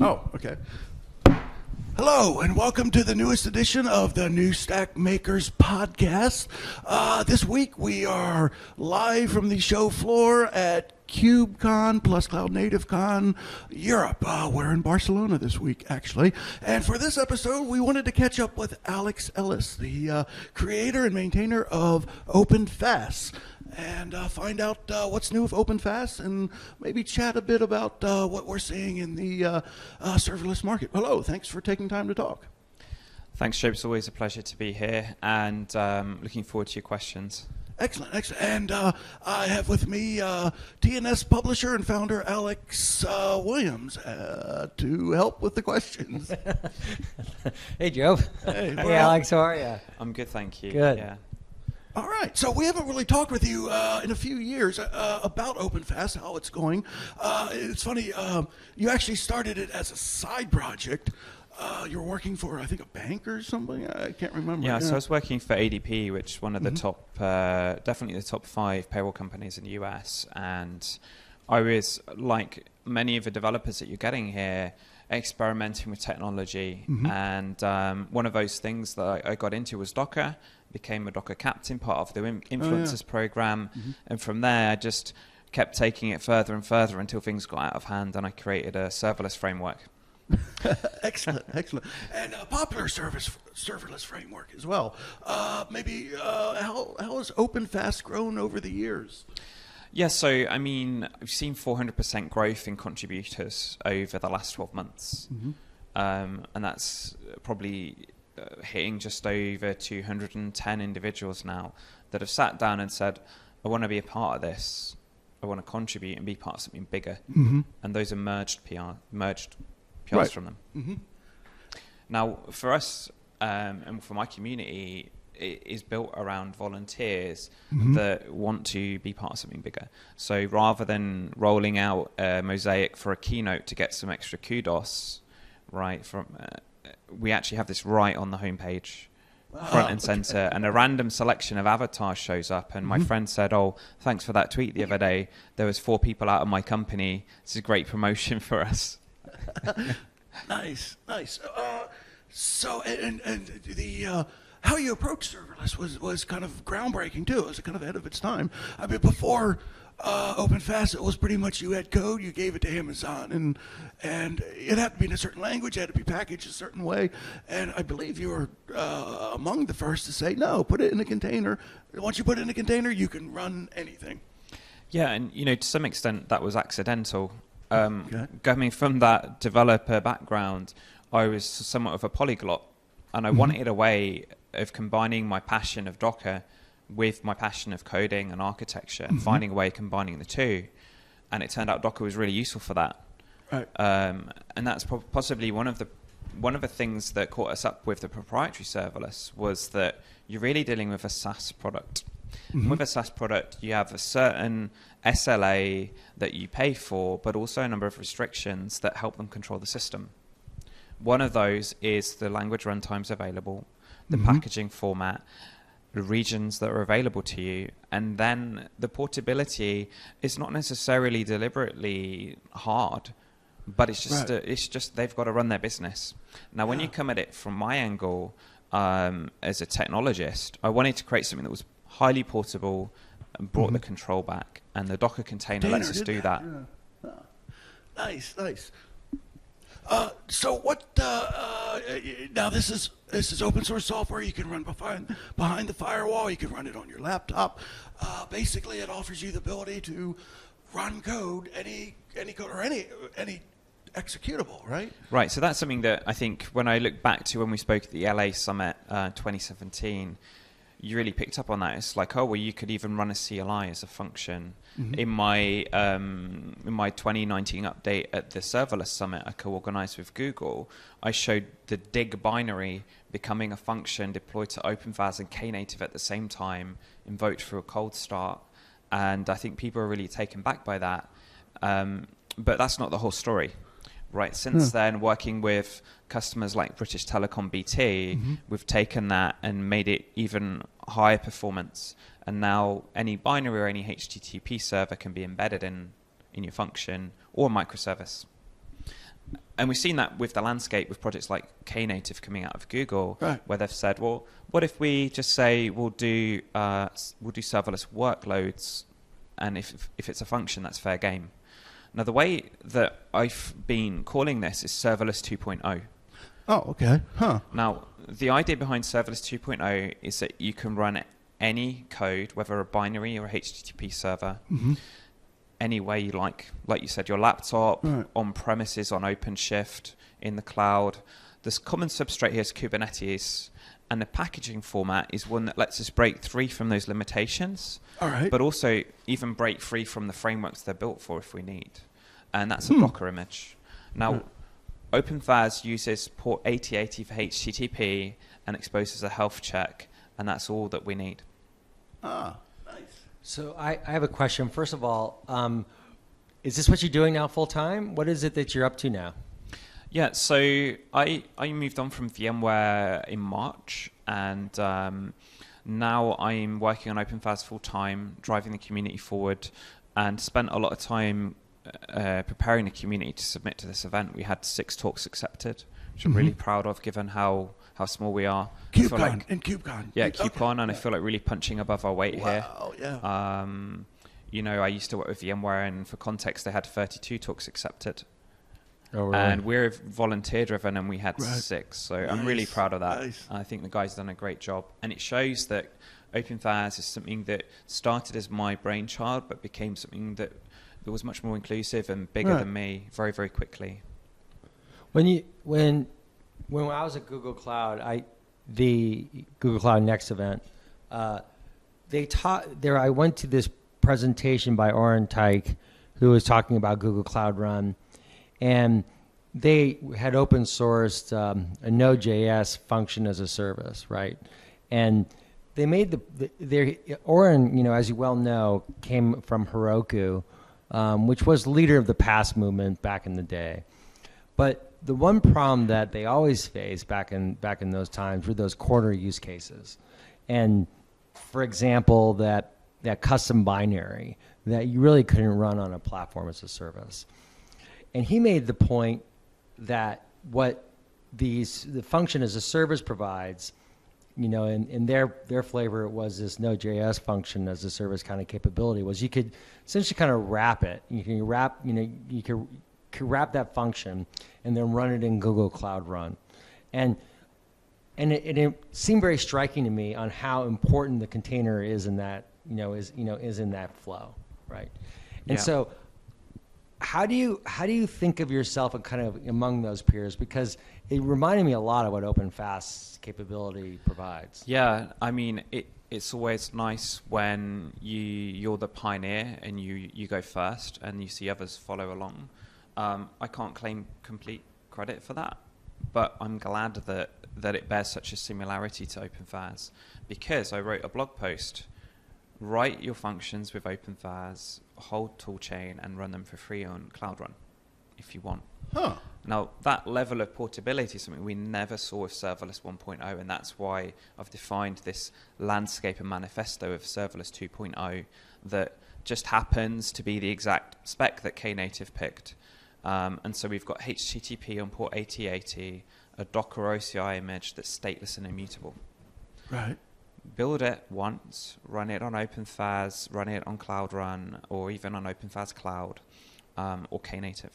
Oh, okay. Hello, and welcome to the newest edition of the New Stack Makers podcast. This week we are live from the show floor at KubeCon plus CloudNativeCon Europe. We're in Barcelona this week, actually. And for this episode, we wanted to catch up with Alex Ellis, the creator and maintainer of OpenFaaS, and find out what's new with OpenFaaS and maybe chat a bit about what we're seeing in the serverless market. Hello, thanks for taking time to talk. Thanks, Joab. It's always a pleasure to be here, and looking forward to your questions. Excellent, excellent. And I have with me TNS publisher and founder Alex Williams to help with the questions. Hey, Joab. Hey, Alex, how are you? I'm good, thank you. Good. Yeah. All right, so we haven't really talked with you in a few years about OpenFaaS, how it's going. It's funny, you actually started it as a side project. You're working for, I think, a bank or something? I can't remember. Yeah, so I was working for ADP, which is one of the top, definitely the top 5 payroll companies in the US. And I was, like many of the developers that you're getting here, experimenting with technology. And one of those things that I got into was Docker, became a Docker captain, part of the influencers program. And from there, I just kept taking it further and further until things got out of hand, and I created a serverless framework. Excellent, excellent. And a popular serverless framework as well. Maybe how has OpenFaaS grown over the years? Yeah, so I mean, we've seen 400% growth in contributors over the last 12 months. And that's probably hitting just over 210 individuals now that have sat down and said, I want to be a part of this. I want to contribute and be part of something bigger. And those are merged PRs from them. Now, for us and for my community, it is built around volunteers that want to be part of something bigger. So rather than rolling out a mosaic for a keynote to get some extra kudos, right, we actually have this right on the homepage, front and center, and a random selection of avatars shows up. And my friend said, "Oh, thanks for that tweet the other day. There was 4 people out of my company. It's a great promotion for us." Nice, nice. So, and the how you approach serverless was kind of groundbreaking too. It was kind of ahead of its time. I mean, before OpenFaaS, it was pretty much you had code, you gave it to Amazon, and it had to be in a certain language, it had to be packaged a certain way. And I believe you were among the first to say, no, put it in a container. Once you put it in a container, you can run anything. Yeah, and to some extent that was accidental. Coming from that developer background, I was somewhat of a polyglot, and I wanted a way of combining my passion of Docker with my passion of coding and architecture, and finding a way of combining the two. And it turned out Docker was really useful for that. Right. And that's possibly one of the things that caught us up with the proprietary serverless, was that you're really dealing with a SaaS product. And with a SaaS product, you have a certain SLA that you pay for, but also a number of restrictions that help them control the system. One of those is the language runtimes available, the packaging format, the regions that are available to you, and then the portability is not necessarily deliberately hard, but it's just they've got to run their business. Now, when you come at it from my angle as a technologist, I wanted to create something that was highly portable and brought the control back, and the Docker container lets us do that. Yeah. Nice, nice. So what? Now this is open source software. You can run behind the firewall. You can run it on your laptop. Basically, it offers you the ability to run code, any code or any executable, right? Right. So that's something that I think when I look back to when we spoke at the LA Summit 2017. You really picked up on that. It's like, oh, well, you could even run a CLI as a function. In my 2019 update at the Serverless Summit I co-organized with Google, I showed the dig binary becoming a function deployed to OpenFaaS and Knative at the same time, invoked through a cold start. And I think people are really taken back by that. But that's not the whole story. Right. Since then, working with customers like British Telecom BT, we've taken that and made it even higher performance. And now any binary or any HTTP server can be embedded in your function or microservice. And we've seen that with the landscape with projects like Knative coming out of Google, Right. where they've said, well, what if we just say we'll do serverless workloads, and if it's a function, that's fair game. Now, the way that I've been calling this is Serverless 2.0. Oh, okay. Huh. Now, the idea behind Serverless 2.0 is that you can run any code, whether a binary or a HTTP server, any way you like you said, your laptop, Right. on premises, on OpenShift, in the cloud. This common substrate here is Kubernetes, and the packaging format is one that lets us break free from those limitations, All right. but also even break free from the frameworks they're built for if we need. And that's a Docker image. Now, OpenFaaS uses port 8080 for HTTP and exposes a health check, and that's all that we need. Ah, nice. So I have a question. First of all, is this what you're doing now full time? What is it that you're up to now? Yeah, so I moved on from VMware in March, and now I'm working on OpenFaaS full time, driving the community forward, and spent a lot of time preparing the community to submit to this event. We had 6 talks accepted, which I'm really proud of, given how small we are. KubeCon, in KubeCon. Yeah, Okay. KubeCon, and I feel like really punching above our weight here. Wow, yeah. You know, I used to work with VMware, and for context, they had 32 talks accepted. Oh, really? And we're volunteer driven, and we had Right. 6. So I'm really Nice, proud of that. nice. I think the guys done a great job. And it shows that OpenFaaS is something that started as my brainchild, but became something that was much more inclusive and bigger Right. than me very, very quickly. When I was at Google Cloud, the Google Cloud Next event, they taught there. I went to this presentation by Oren Teich, who was talking about Google Cloud Run, and they had open sourced a Node.js function as a service, right? And they made Oren, you know, as you well know, came from Heroku, which was the leader of the PaaS movement back in the day. But the one problem that they always faced back in those times were those corner use cases. And for example, that custom binary that you really couldn't run on a platform as a service. And he made the point that what the function as a service provides, you know, in their flavor, it was this Node.js function as a service kind of capability, was you could essentially kind of wrap it. You can wrap that function and then run it in Google Cloud Run. And it seemed very striking to me on how important the container is in that, is in that flow, right? And Yeah. so how do you think of yourself and kind of among those peers? Because it reminded me a lot of what OpenFaaS capability provides. Yeah, I mean, it's always nice when you're the pioneer and you go first and you see others follow along. I can't claim complete credit for that, but I'm glad that it bears such a similarity to OpenFaaS, because I wrote a blog post: write your functions with OpenFaaS, whole toolchain, and run them for free on Cloud Run if you want. Huh. Now, that level of portability is something we never saw with Serverless 1.0, and that's why I've defined this landscape and manifesto of Serverless 2.0 that just happens to be the exact spec that Knative picked. And so we've got HTTP on port 8080, a Docker OCI image that's stateless and immutable. Right. Build it once, run it on OpenFaaS, run it on Cloud Run, or even on OpenFaaS Cloud, or Knative.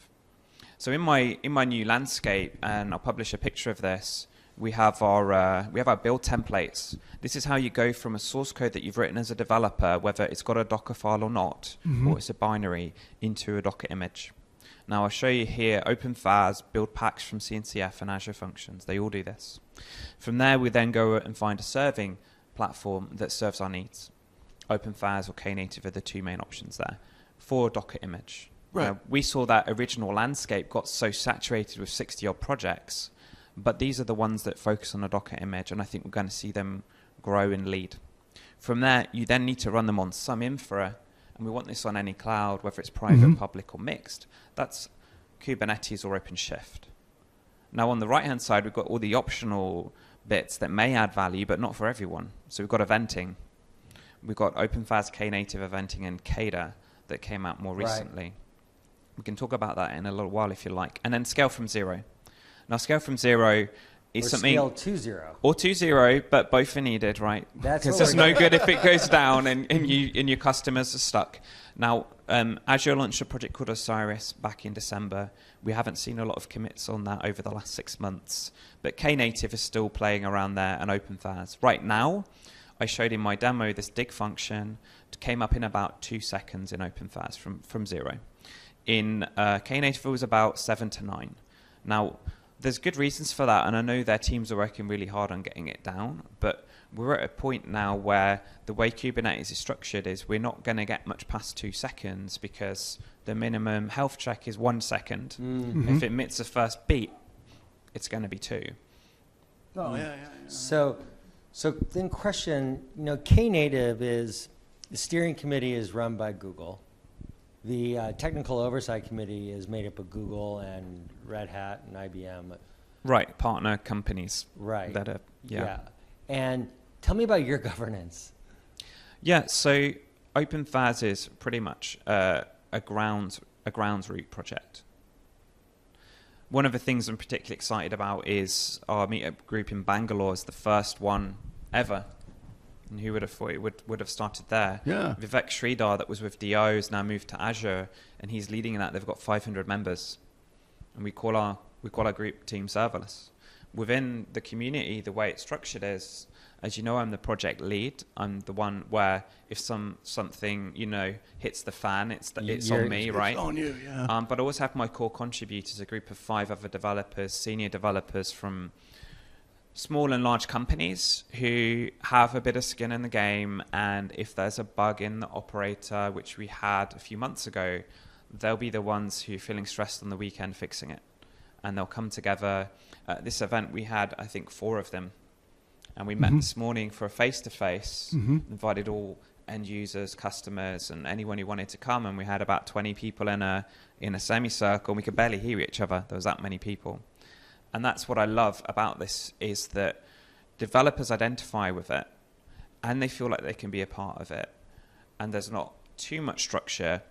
So in my new landscape, and I'll publish a picture of this, we have our build templates. This is how you go from a source code that you've written as a developer, whether it's got a Docker file or not, or it's a binary, into a Docker image. Now I'll show you here OpenFaaS build packs from CNCF and Azure Functions. They all do this. From there, we then go and find a serving platform that serves our needs. OpenFaaS or Knative are the 2 main options there for a Docker image. Right. Now, we saw that original landscape got so saturated with 60-odd projects, but these are the ones that focus on a Docker image, and I think we're going to see them grow and lead. From there, you then need to run them on some infra, and we want this on any cloud, whether it's private, public, or mixed. That's Kubernetes or OpenShift. Now, on the right-hand side, we've got all the optional bits that may add value, but not for everyone. So we've got eventing. We've got OpenFaaS Knative eventing and Kada that came out more recently. We can talk about that in a little while if you like. And then scale from 0. Now, scale from 0 is or something... scale to 0. Or to 0, but both are needed, right? Because it's no good if it goes down and your customers are stuck. Now, Azure launched a project called Osiris back in December. We haven't seen a lot of commits on that over the last 6 months. But Knative is still playing around there, and OpenFaaS. Right now, I showed in my demo this dig function. It came up in about 2 seconds in OpenFaaS from 0. In Knative, it was about 7 to 9. Now, there's good reasons for that, and I know their teams are working really hard on getting it down, but we're at a point now where the way Kubernetes is structured is we're not going to get much past 2 seconds because the minimum health check is 1 second. If it emits the first beat, it's going to be 2. Oh, yeah. So then question, Knative is, the steering committee is run by Google. The technical oversight committee is made up of Google and Red Hat and IBM. Right, partner companies. Right. That are, yeah. And tell me about your governance. Yeah, so OpenFaaS is pretty much a grounds root project. One of the things I'm particularly excited about is our meetup group in Bangalore is the first one ever. And who would have thought it would have started there? Yeah. Vivek Sridhar, that was with DO, has now moved to Azure, and he's leading that. They've got 500 members, and we call our group Team Serverless. Within the community, the way it's structured is, as you know, I'm the project lead. I'm the one where if something hits the fan, it's on me, right? It's on you, yeah. But I always have my core contributors, a group of 5 other developers, senior developers from small and large companies who have a bit of skin in the game, and if there's a bug in the operator, which we had a few months ago, they'll be the ones who are feeling stressed on the weekend fixing it. And they'll come together. At this event, we had, I think, 4 of them. And we met this morning for a face-to-face, invited all end users, customers, and anyone who wanted to come. And we had about 20 people in a semicircle, and we could barely hear each other. There was that many people. And that's what I love about this, is that developers identify with it and they feel like they can be a part of it. And there's not too much structure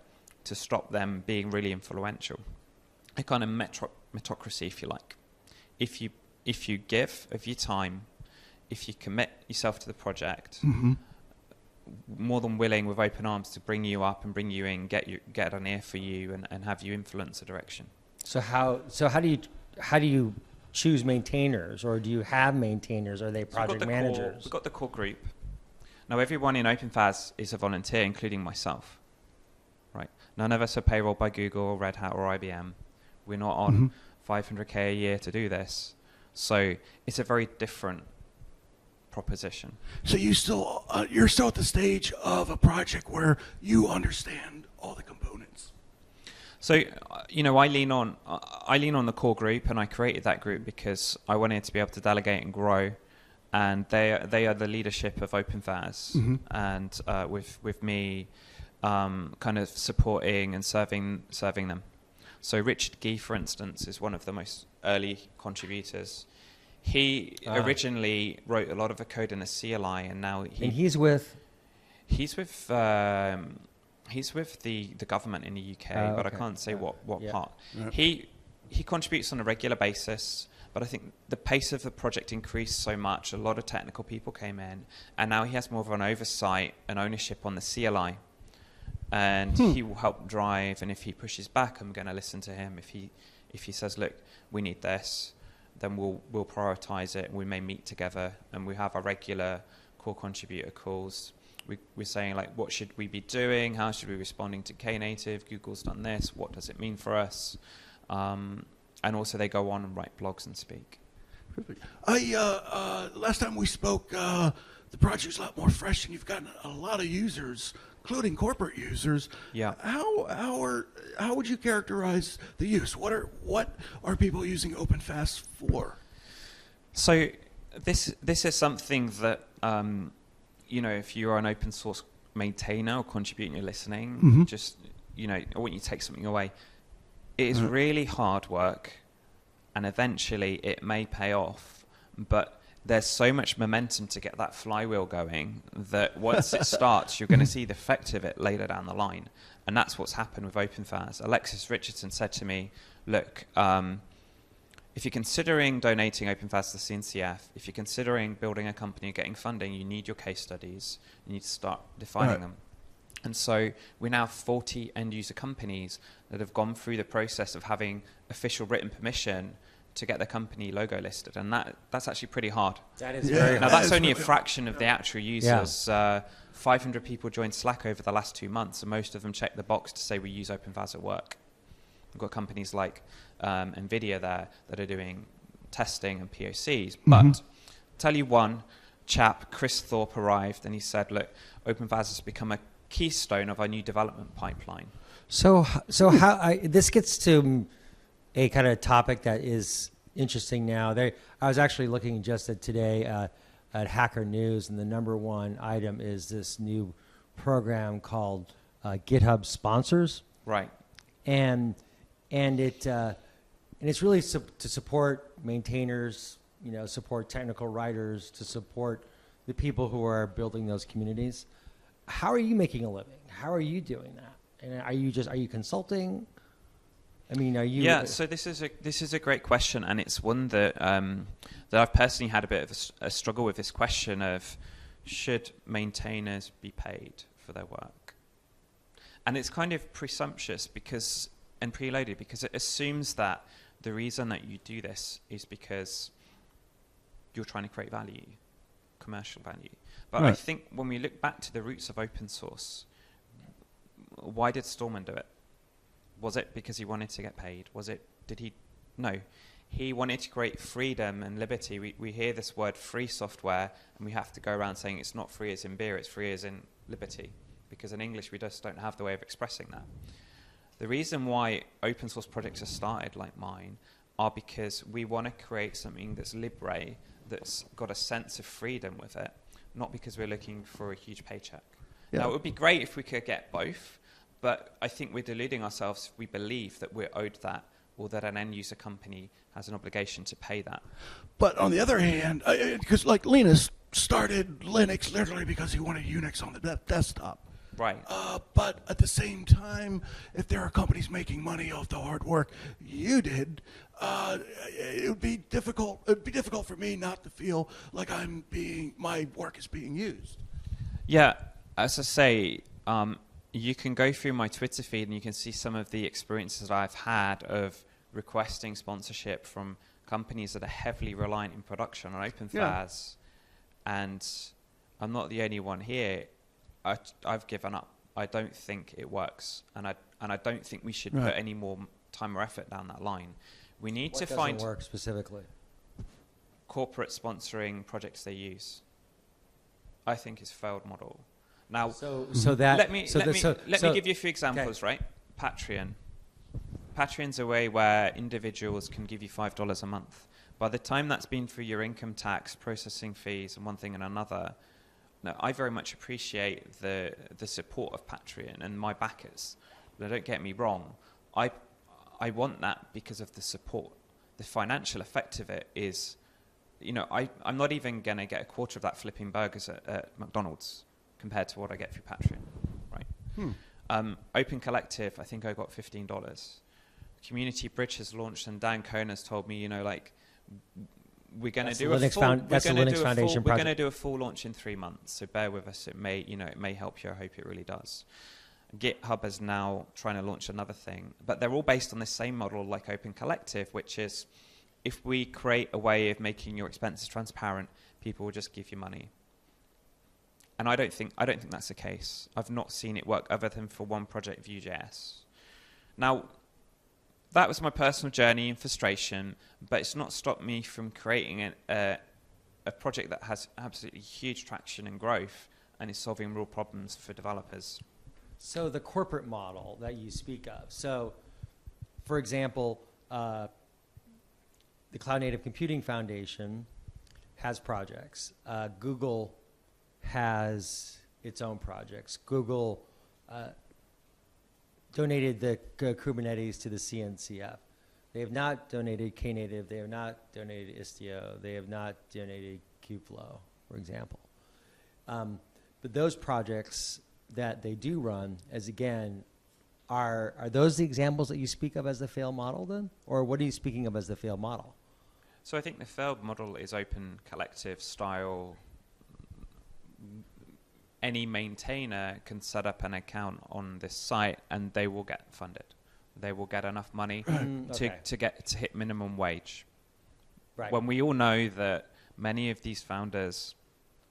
to stop them being really influential. A kind of meritocracy, if you like. If you give of your time, if you commit yourself to the project, more than willing with open arms to bring you up and bring you in, get an ear for you and have you influence the direction. So how do you choose maintainers, or do you have maintainers? Are they project managers? We've got the core group. Now, everyone in OpenFaaS is a volunteer, including myself. Right? None of us are payrolled by Google or Red Hat or IBM. We're not on $500K a year to do this. So it's a very different proposition. So you're still at the stage of a project where you understand all the components. So, I lean on the core group, and I created that group because I wanted to be able to delegate and grow, and they are the leadership of OpenFaaS, and with me kind of supporting and serving them. So Richard Gee, for instance, is one of the most early contributors. He originally wrote a lot of the code in a CLI, and now he's with the government in the UK, but I can't say what part. Right. He contributes on a regular basis, but I think the pace of the project increased so much. A lot of technical people came in, and now he has more of an oversight and ownership on the CLI. And he will help drive, and if he pushes back, I'm going to listen to him. If he says, look, we need this, then we'll prioritize it, and we may meet together, and we have our regular core contributor calls. We're saying, like, what should we be doing? How should we be responding to Knative? Google's done this. What does it mean for us? And also they go on and write blogs and speak. Perfect. Last time we spoke, the project's a lot more fresh, and you've gotten a lot of users, including corporate users. Yeah. How would you characterize the use? What are people using OpenFaaS for? So this is something that if you're an open source maintainer or contributor and you're listening, just I want you to take something away. It is really hard work, and eventually it may pay off, but there's so much momentum to get that flywheel going that once it starts, you're going to see the effect of it later down the line. And that's what's happened with OpenFaaS. Alexis Richardson said to me, look, if you're considering donating OpenFaaS to the CNCF, if you're considering building a company and getting funding, you need your case studies. You need to start defining them. And so we now have 40 end-user companies that have gone through the process of having official written permission to get the company logo listed, and that's actually pretty hard. That is very hard. Now, that's only a fraction of the actual users. 500 people joined Slack over the last 2 months, and most of them checked the box to say we use OpenFaaS at work. We've got companies like NVIDIA there that are doing testing and POCs. But tell you one chap, Chris Thorpe, arrived, and he said, look, OpenFaaS has become a keystone of our new development pipeline. So how this gets to a kind of topic that is interesting now. I was actually looking just at today at Hacker News, and the number one item is this new program called GitHub Sponsors. Right. And it's really to support maintainers, support technical writers, to support the people who are building those communities. How are you making a living? How are you doing that? And are you consulting? I mean, are you? Yeah, so this is a great question, and it's one that that I've personally had a bit of a struggle with. This question of should maintainers be paid for their work, and it's kind of presumptuous and preloaded because it assumes that the reason that you do this is because you're trying to create value, commercial value. But I think when we look back to the roots of open source, why did Stallman do it? Was it because he wanted to get paid? No. He wanted to create freedom and liberty. We hear this word free software, and we have to go around saying it's not free as in beer, it's free as in liberty. Because in English, we just don't have the way of expressing that. The reason why open source projects are started like mine are because we want to create something that's libre, that's got a sense of freedom with it, not because we're looking for a huge paycheck. Yeah. Now, it would be great if we could get both, but I think we're deluding ourselves if we believe that we're owed that or that an end-user company has an obligation to pay that. But on the other hand, because like Linus started Linux literally because he wanted Unix on the desktop. Right. But at the same time, if there are companies making money off the hard work you did, it would be difficult. It'd be difficult for me not to feel like my work is being used. Yeah, as I say, you can go through my Twitter feed and you can see some of the experiences that I've had of requesting sponsorship from companies that are heavily reliant in production on OpenFaaS, and I'm not the only one here. I've given up. I don't think it works, and I don't think we should put any more time or effort down that line. We need to find what doesn't work specifically. Corporate sponsoring projects they use. I think is a failed model. Now, let me give you a few examples. Okay. Right, Patreon's a way where individuals can give you $5 a month. By the time that's been through your income tax, processing fees, and one thing and another. No, I very much appreciate the support of Patreon and my backers. But don't get me wrong. I want that because of the support. The financial effect of it is, I'm not even going to get a quarter of that flipping burgers at McDonald's compared to what I get through Patreon. Right. Open Collective, I think I got $15. Community Bridge has launched, and Dan Cohn has told me, we're going to do a full launch in 3 months. So bear with us. It may help you. I hope it really does. GitHub is now trying to launch another thing, but they're all based on the same model like Open Collective, which is if we create a way of making your expenses transparent, people will just give you money. And I don't think that's the case. I've not seen it work other than for one project, Vue.js. Now, that was my personal journey and frustration, but it's not stopped me from creating a project that has absolutely huge traction and growth and is solving real problems for developers. So the corporate model that you speak of. So, for example, the Cloud Native Computing Foundation has projects. Google has its own projects. Google donated the Kubernetes to the CNCF. They have not donated Knative. They have not donated Istio. They have not donated Kubeflow, for example. But those projects that they do run, as again, are those the examples that you speak of as the failed model then? Or what are you speaking of as the failed model? So I think the failed model is open collective style. Any maintainer can set up an account on this site and they will get funded. They will get enough money to hit minimum wage. Right. When we all know that many of these founders,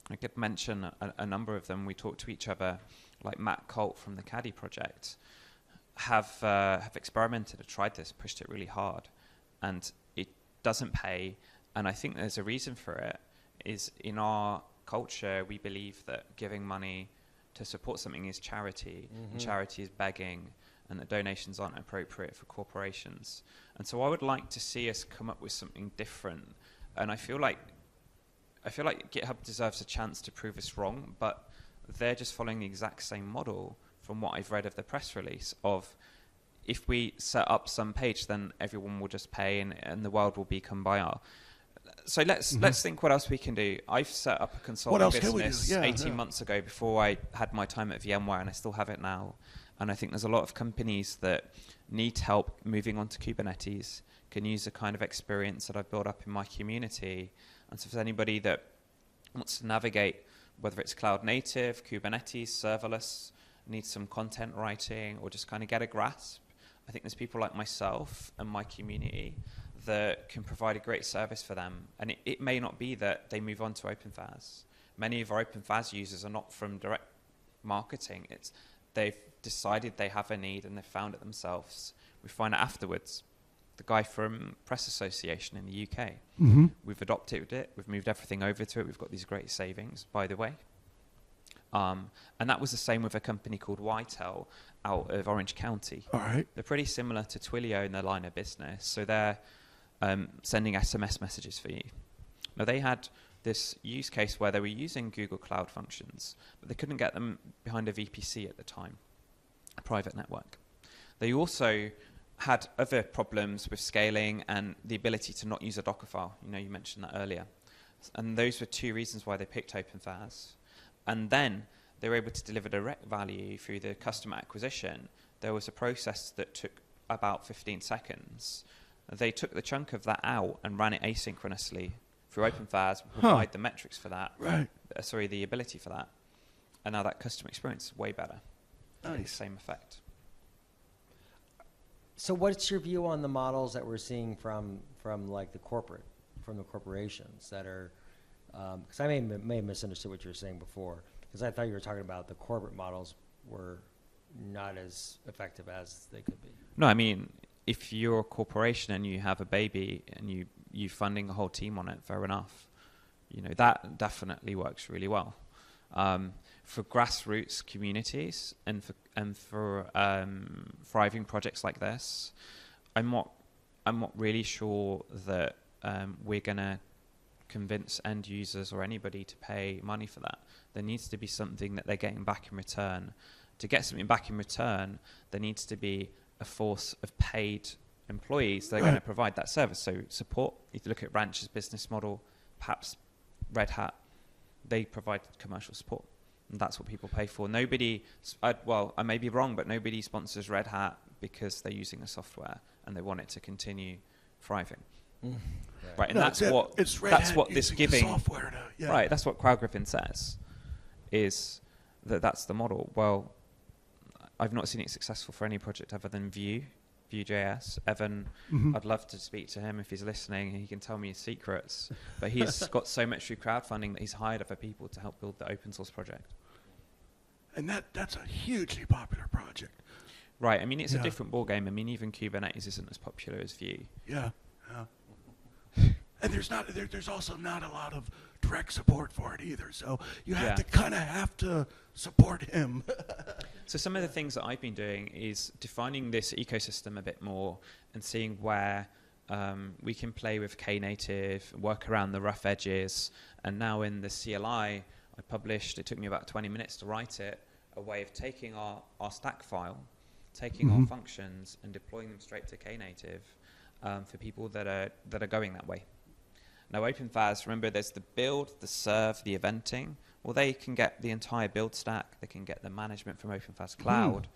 I could mention a number of them, we talk to each other, like Matt Colt from the Caddy project, have experimented and tried this, pushed it really hard, and it doesn't pay. And I think there's a reason for it, is in our culture, we believe that giving money to support something is charity, and charity is begging, and that donations aren't appropriate for corporations. And so I would like to see us come up with something different. And I feel like GitHub deserves a chance to prove us wrong, but they're just following the exact same model from what I've read of the press release of, if we set up some page, then everyone will just pay and the world will become buyer. So let's think what else we can do. I've set up a consulting business 18 months ago before I had my time at VMware, and I still have it now. And I think there's a lot of companies that need help moving on to Kubernetes, can use the kind of experience that I've built up in my community. And so if there's anybody that wants to navigate, whether it's cloud native, Kubernetes, serverless, needs some content writing, or just kind of get a grasp, I think there's people like myself and my community that can provide a great service for them. And it may not be that they move on to OpenFaaS. Many of our OpenFaaS users are not from direct marketing. It's they've decided they have a need and they've found it themselves. We find it afterwards. The guy from Press Association in the UK, we've adopted it, we've moved everything over to it, we've got these great savings, by the way. And that was the same with a company called Whitel out of Orange County. All right. They're pretty similar to Twilio in their line of business. So they're sending SMS messages for you. Now, they had this use case where they were using Google Cloud Functions, but they couldn't get them behind a VPC at the time, a private network. They also had other problems with scaling and the ability to not use a Docker file. You mentioned that earlier. And those were two reasons why they picked OpenFaaS. And then they were able to deliver direct value through the customer acquisition. There was a process that took about 15 seconds. They took the chunk of that out and ran it asynchronously through OpenFaaS, provide the metrics for that. Right. The ability for that. And now that customer experience is way better. Nice. Same effect. So what's your view on the models that we're seeing from like the corporations that are, because I may have misunderstood what you were saying before, because I thought you were talking about the corporate models were not as effective as they could be. No, I mean, if you're a corporation and you have a baby and you funding a whole team on it, fair enough. That definitely works really well. For grassroots communities and for thriving projects like this, I'm not really sure that we're gonna convince end users or anybody to pay money for that. There needs to be something that they're getting back in return. To get something back in return, there needs to be a force of paid employees that are going to provide that service. So support, if you look at Ranch's business model, perhaps Red Hat, they provide commercial support. And that's what people pay for. Nobody, I may be wrong, but nobody sponsors Red Hat because they're using the software and they want it to continue thriving. Right, and that's what this giving. Right, that's what CrowdGriffin says, is that's the model. Well, I've not seen it successful for any project other than Vue.js. Evan, I'd love to speak to him if he's listening. He can tell me his secrets. But he's got so much through crowdfunding that he's hired other people to help build the open source project. And that's a hugely popular project. Right. I mean, it's a different ballgame. I mean, even Kubernetes isn't as popular as Vue. Yeah. And there's also not a lot of direct support for it either. So you have to support him. So some of the things that I've been doing is defining this ecosystem a bit more and seeing where we can play with Knative, work around the rough edges. And now in the CLI, I published, it took me about 20 minutes to write it, a way of taking our stack file, taking our functions and deploying them straight to Knative for people that are going that way. Now, OpenFaaS, remember, there's the build, the serve, the eventing. Well, they can get the entire build stack. They can get the management from OpenFaaS Cloud.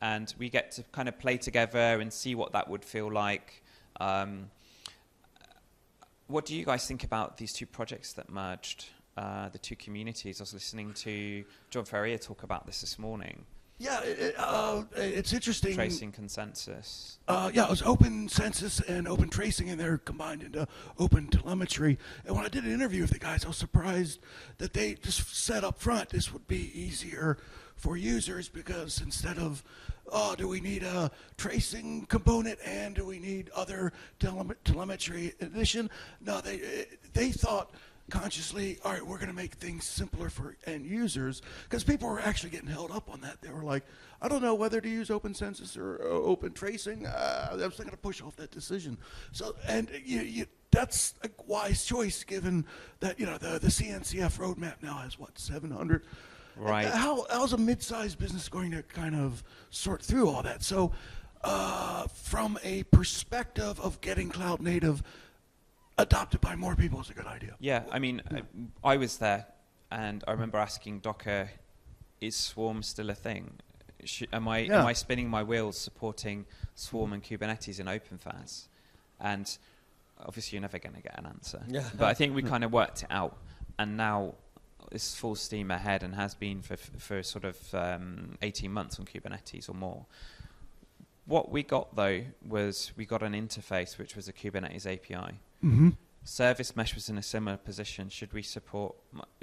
And we get to kind of play together and see what that would feel like. What do you guys think about these two projects that merged, the two communities? I was listening to John Ferrier talk about this morning. Yeah, it's interesting. Tracing consensus. Yeah, it was Open Census and Open Tracing, and they're combined into Open Telemetry. And when I did an interview with the guys, I was surprised that they just said up front this would be easier for users, because instead of, do we need a tracing component and do we need other telemetry in addition? No, they thought consciously, all right, we're going to make things simpler for end users, because people were actually getting held up on that. They were like, I don't know whether to use Open Census or Open Tracing. I was going to push off that decision. So, and that's a wise choice, given that the CNCF roadmap now has 700. Right. How's a mid-sized business going to kind of sort through all that? So, from a perspective of getting cloud native adopted by more people is a good idea. Yeah, I mean, I was there, and I remember asking Docker, is Swarm still a thing? Am I spinning my wheels supporting Swarm and Kubernetes in OpenFaaS? And obviously you're never going to get an answer. Yeah. But I think we kind of worked it out, and now it's full steam ahead, and has been for sort of 18 months on Kubernetes or more. What we got, though, was we got an interface, which was a Kubernetes API. Service Mesh was in a similar position. Should we support,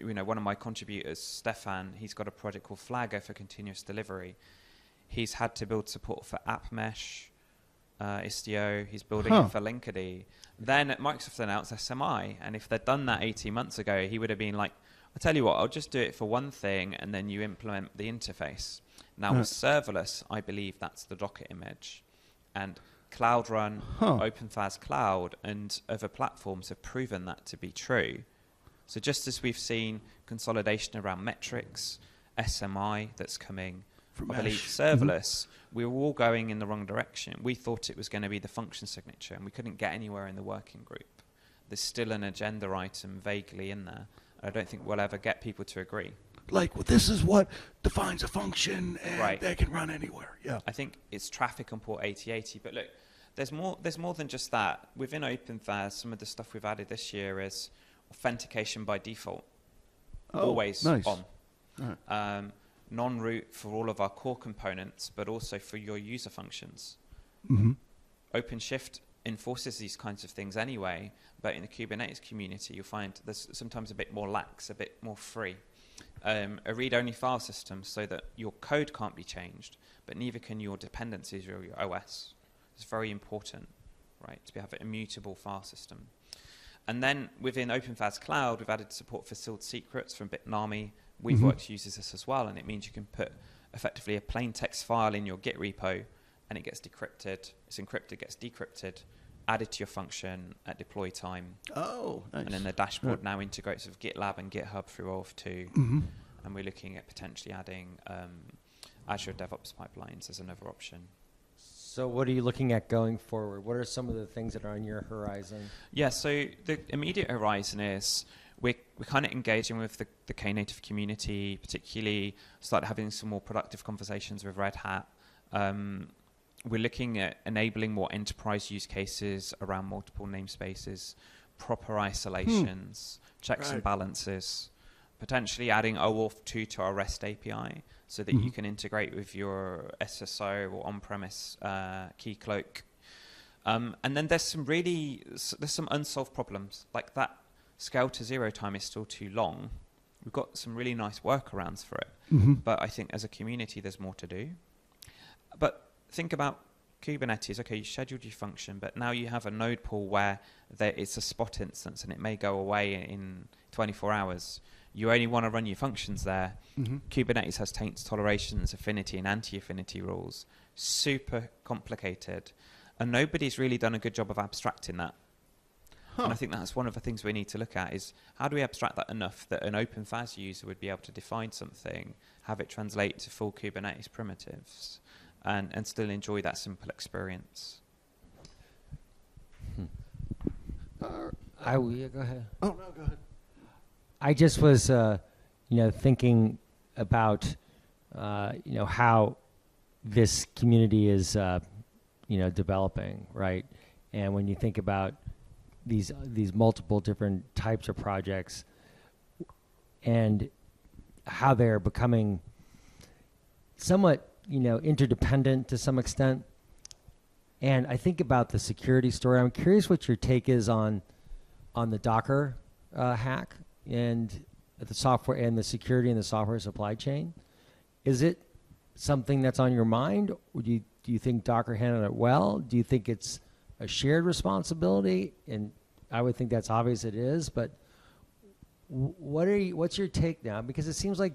one of my contributors, Stefan, he's got a project called Flagger for continuous delivery. He's had to build support for App Mesh, Istio. He's building it for Linkerd. Then Microsoft announced SMI, and if they'd done that 18 months ago, he would have been like, I'll tell you what, I'll just do it for one thing, and then you implement the interface. Now, with serverless, I believe that's the Docker image. And Cloud Run, OpenFaaS Cloud, and other platforms have proven that to be true. So just as we've seen consolidation around metrics, SMI that's coming, I believe serverless, we were all going in the wrong direction. We thought it was going to be the function signature, and we couldn't get anywhere in the working group. There's still an agenda item vaguely in there. I don't think we'll ever get people to agree. Like, well, this is what defines a function, and they can run anywhere. Yeah. I think it's traffic on port 8080, but look, there's more than just that. Within OpenFaaS, some of the stuff we've added this year is authentication by default, always on. Right. Non-root for all of our core components, but also for your user functions. OpenShift enforces these kinds of things anyway, but in the Kubernetes community, you'll find there's sometimes a bit more lax, a bit more free. A read-only file system, so that your code can't be changed, but neither can your dependencies or your OS. It's very important, right, to have an immutable file system. And then within OpenFaaS Cloud, we've added support for sealed secrets from Bitnami. Weaveworks uses this as well, and it means you can put effectively a plain text file in your Git repo, and it gets decrypted. It's encrypted, gets decrypted, added to your function at deploy time. Oh, nice. And then the dashboard now integrates with GitLab and GitHub through Auth2. And we're looking at potentially adding Azure DevOps pipelines as another option. So what are you looking at going forward? What are some of the things that are on your horizon? Yeah, so the immediate horizon is we're kind of engaging with the Knative community, particularly started having some more productive conversations with Red Hat. We're looking at enabling more enterprise use cases around multiple namespaces, proper isolations, checks and balances, potentially adding OAuth 2 to our REST API so that you can integrate with your SSO or on-premise key cloak. And then there's some unsolved problems, like that scale to zero time is still too long. We've got some really nice workarounds for it, but I think as a community there's more to do. But think about Kubernetes. Okay, you scheduled your function, but now you have a node pool where it's a spot instance and it may go away in 24 hours. You only want to run your functions there. Kubernetes has taints, tolerations, affinity, and anti-affinity rules. Super complicated. And nobody's really done a good job of abstracting that. And I think that's one of the things we need to look at is how do we abstract that enough that an OpenFaaS user would be able to define something, have it translate to full Kubernetes primitives, and still enjoy that simple experience. Yeah, go ahead. Oh, no, go ahead. I just was, thinking about, how this community is, developing, right? And when you think about these multiple different types of projects and how they're becoming somewhat, interdependent to some extent. And I think about the security story. I'm curious what your take is on the Docker hack and the software and the security in the software supply chain. Is it something that's on your mind? Or do you think Docker handled it well? Do you think it's a shared responsibility? And I would think that's obvious it is, but what's your take now? Because it seems like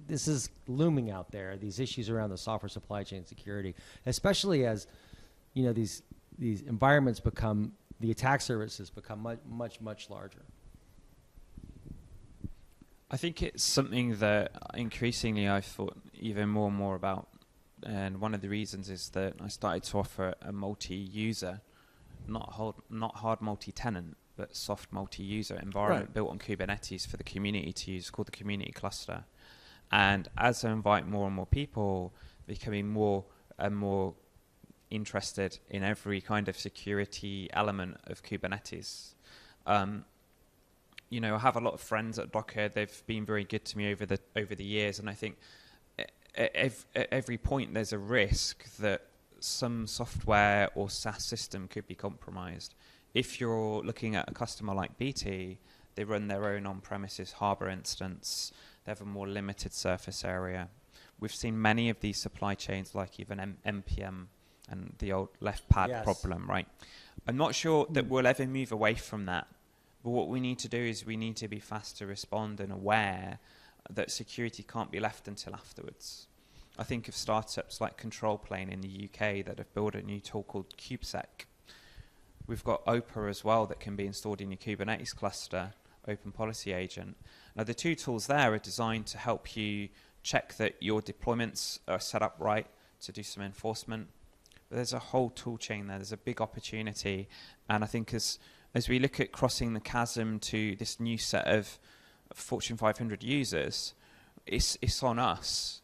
this is looming out there, these issues around the software supply chain security, especially as these environments become, the attack surfaces become much larger. I think it's something that increasingly I've thought even more and more about. And one of the reasons is that I started to offer a multi-user, not hard multi-tenant, but soft multi-user environment built on Kubernetes for the community to use, called the community cluster. And as I invite more and more people, becoming more and more interested in every kind of security element of Kubernetes. I have a lot of friends at Docker. They've been very good to me over the years, and I think at every point there's a risk that some software or SaaS system could be compromised. If you're looking at a customer like BT, they run their own on-premises Harbor instance. They have a more limited surface area. We've seen many of these supply chains, like even NPM and the old left pad problem, right? I'm not sure that we'll ever move away from that. But what we need to do is we need to be fast to respond and aware that security can't be left until afterwards. I think of startups like Control Plane in the UK that have built a new tool called KubeSec. We've got OPA as well that can be installed in your Kubernetes cluster, Open Policy Agent. Now the two tools there are designed to help you check that your deployments are set up right to do some enforcement. But there's a whole tool chain there. There's a big opportunity. And I think as we look at crossing the chasm to this new set of Fortune 500 users, it's on us.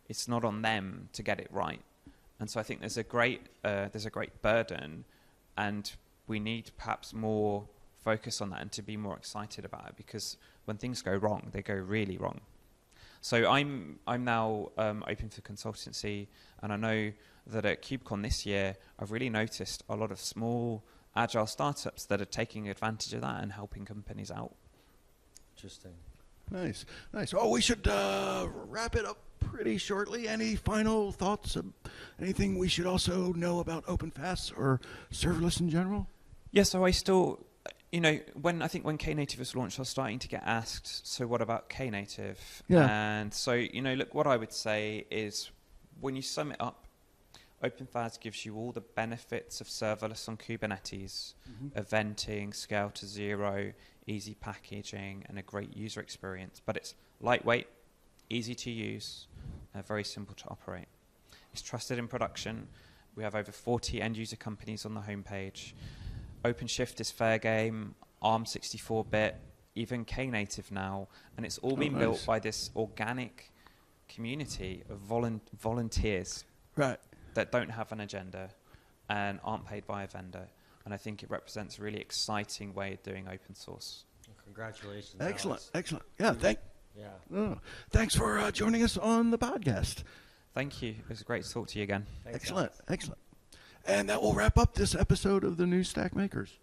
It's not on them to get it right. And so I think there's a great burden, and we need perhaps more focus on that and to be more excited about it, because when things go wrong, they go really wrong. So I'm now open for consultancy, and I know that at KubeCon this year, I've really noticed a lot of small agile startups that are taking advantage of that and helping companies out. Interesting. Nice. Oh, we should wrap it up pretty shortly. Any final thoughts? Anything we should also know about OpenFaaS or serverless in general? Yeah, so I still, when Knative was launched, I was starting to get asked, so what about Knative? Yeah. And so, look, what I would say is when you sum it up, OpenFaaS gives you all the benefits of serverless on Kubernetes, eventing, scale to zero, easy packaging, and a great user experience. But it's lightweight, easy to use, very simple to operate. It's trusted in production. We have over 40 end-user companies on the homepage. OpenShift is fair game, ARM 64-bit, even Knative now. And it's all been built by this organic community of volunteers. Right. That don't have an agenda and aren't paid by a vendor. And I think it represents a really exciting way of doing open source. Congratulations. Excellent. Alex. Yeah. Thanks for joining us on the podcast. Thank you. It was great to talk to you again. Thanks, Excellent. And that will wrap up this episode of the New Stack Makers.